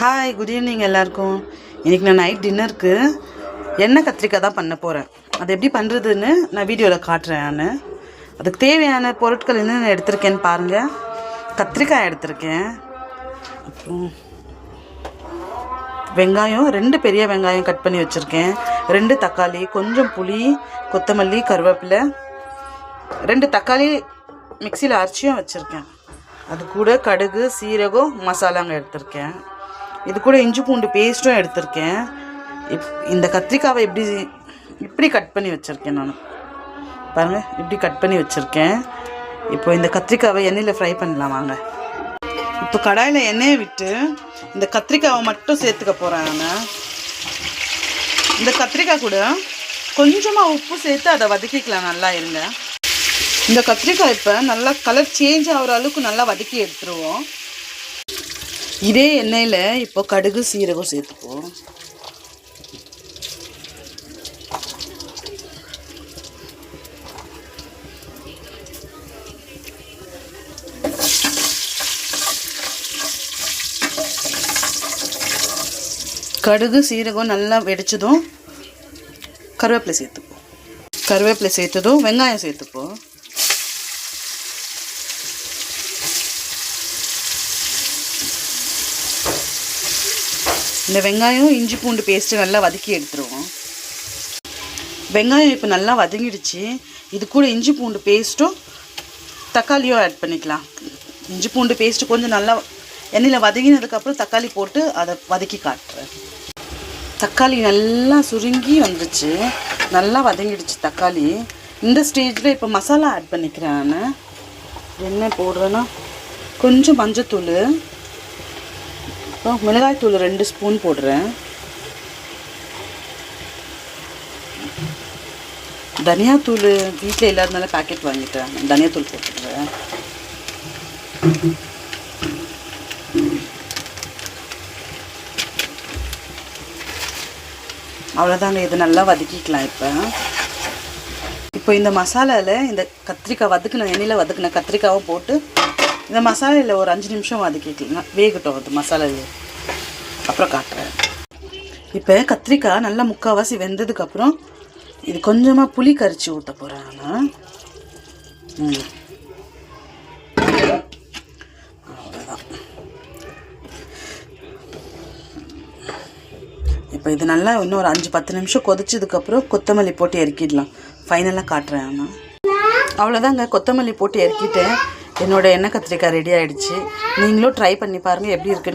Hi, good evening எல்லாருக்கும். இன்றைக்கி நான் நைட் டின்னருக்கு எண்ணெய் கத்திரிக்காய் தான் பண்ண போகிறேன். அது எப்படி பண்ணுறதுன்னு நான் வீடியோவில் காட்டுறேன். நான் அதுக்கு தேவையான பொருட்கள் என்னென்ன எடுத்திருக்கேன்னு பாருங்கள். கத்திரிக்காய் எடுத்திருக்கேன், அப்புறம் வெங்காயம் 2 பெரிய வெங்காயம் கட் பண்ணி வச்சுருக்கேன், 2 தக்காளி, கொஞ்சம் புளி, கொத்தமல்லி, கருவேப்பிலை, 2 தக்காளி மிக்சியில் அரைச்சியும் வச்சுருக்கேன். அது கூட கடுகு, சீரகம், மசாலாங்க எடுத்திருக்கேன். இது கூட இஞ்சி பூண்டு பேஸ்ட்டும் எடுத்திருக்கேன். இந்த கத்திரிக்காவை இப்படி கட் பண்ணி வச்சுருக்கேன். நான் பாருங்கள், இப்படி கட் பண்ணி வச்சுருக்கேன். இப்போ இந்த கத்திரிக்காவை எண்ணெயில் ஃப்ரை பண்ணலாம் வாங்க. இப்போ கடாயில் எண்ணெயை விட்டு இந்த கத்திரிக்காவை மட்டும் சேர்த்துக்க போகிறேன். நான் இந்த கத்திரிக்காய் கூட கொஞ்சமாக உப்பு சேர்த்து அதை வதக்கிக்கலாம். நல்லா இருங்க. இந்த கத்திரிக்காய் இப்போ நல்லா கலர் சேஞ்ச் ஆகிற அளவுக்கு நல்லா வதக்கி எடுத்துருவோம். இதே எண்ணெயில் இப்போ கடுகு, சீரகம் சேர்த்துப்போம். கடுகு, சீரகம் நல்லா வெடிச்சதும் கருவேப்பிலை சேர்த்துப்போம். கருவேப்பிலை சேர்த்ததும் வெங்காயம் சேர்த்துப்போம். இந்த வெங்காயம் இஞ்சி பூண்டு பேஸ்ட்டு நல்லா வதக்கி எடுத்துருவோம். வெங்காயம் இப்போ நல்லா வதங்கிடுச்சு. இது கூட இஞ்சி பூண்டு பேஸ்ட்டும் தக்காளியும் ஆட் பண்ணிக்கலாம். இஞ்சி பூண்டு பேஸ்ட்டு கொஞ்சம் நல்லா எண்ணெயில் வதங்கினதுக்கப்புறம் தக்காளி போட்டு அதை வதக்கி காட்டுறேன். தக்காளி நல்லா சுருங்கி வந்துச்சு, நல்லா வதங்கிடுச்சு தக்காளி. இந்த ஸ்டேஜில் இப்போ மசாலா ஆட் பண்ணிக்கிறேன். நான் என்ன போடுறேன்னா கொஞ்சம் மஞ்சத்தூள், அப்புறம் மிளகாய்த்தூள் 2 ஸ்பூன் போடுறேன். தனியாத்தூள் வீட்டில் இல்லாதனால பேக்கெட் வாங்கிட்டேன். தனியாத்தூள் போட்டுடுறேன். அவ்வளோதாங்க. இது நல்லா வதக்கிக்கலாம். இப்போ இந்த மசாலாவில் இந்த கத்திரிக்காய் எண்ணெயில் வதக்கின கத்திரிக்காவை போட்டு இந்த மசாலையில் ஒரு 5 நிமிஷம் வதக்கிக்கலாம். வேகட்டும் அது மசாலாவில், அப்புறம் காட்டுறேன். இப்போ கத்திரிக்காய் நல்லா முக்கால்வாசி வெந்ததுக்கப்புறம் இது கொஞ்சமாக புளி கரைச்சி ஊற்ற போகிறேன். நான் அவ்வளோதான். இப்போ இது நல்லா இன்னும் ஒரு 5-10 நிமிஷம் கொதிச்சதுக்கப்புறம் கொத்தமல்லி போட்டு இறக்கிடலாம். ஃபைனலாக காட்டுறேன். நான் அவ்வளோதாங்க. கொத்தமல்லி போட்டு இறக்கிட்டேன். என்னோடய எண்ணெய் கத்திரிக்காய் ரெடி ஆகிடுச்சு. நீங்களும் ட்ரை பண்ணி பாருங்கள் எப்படி இருக்குன்னு.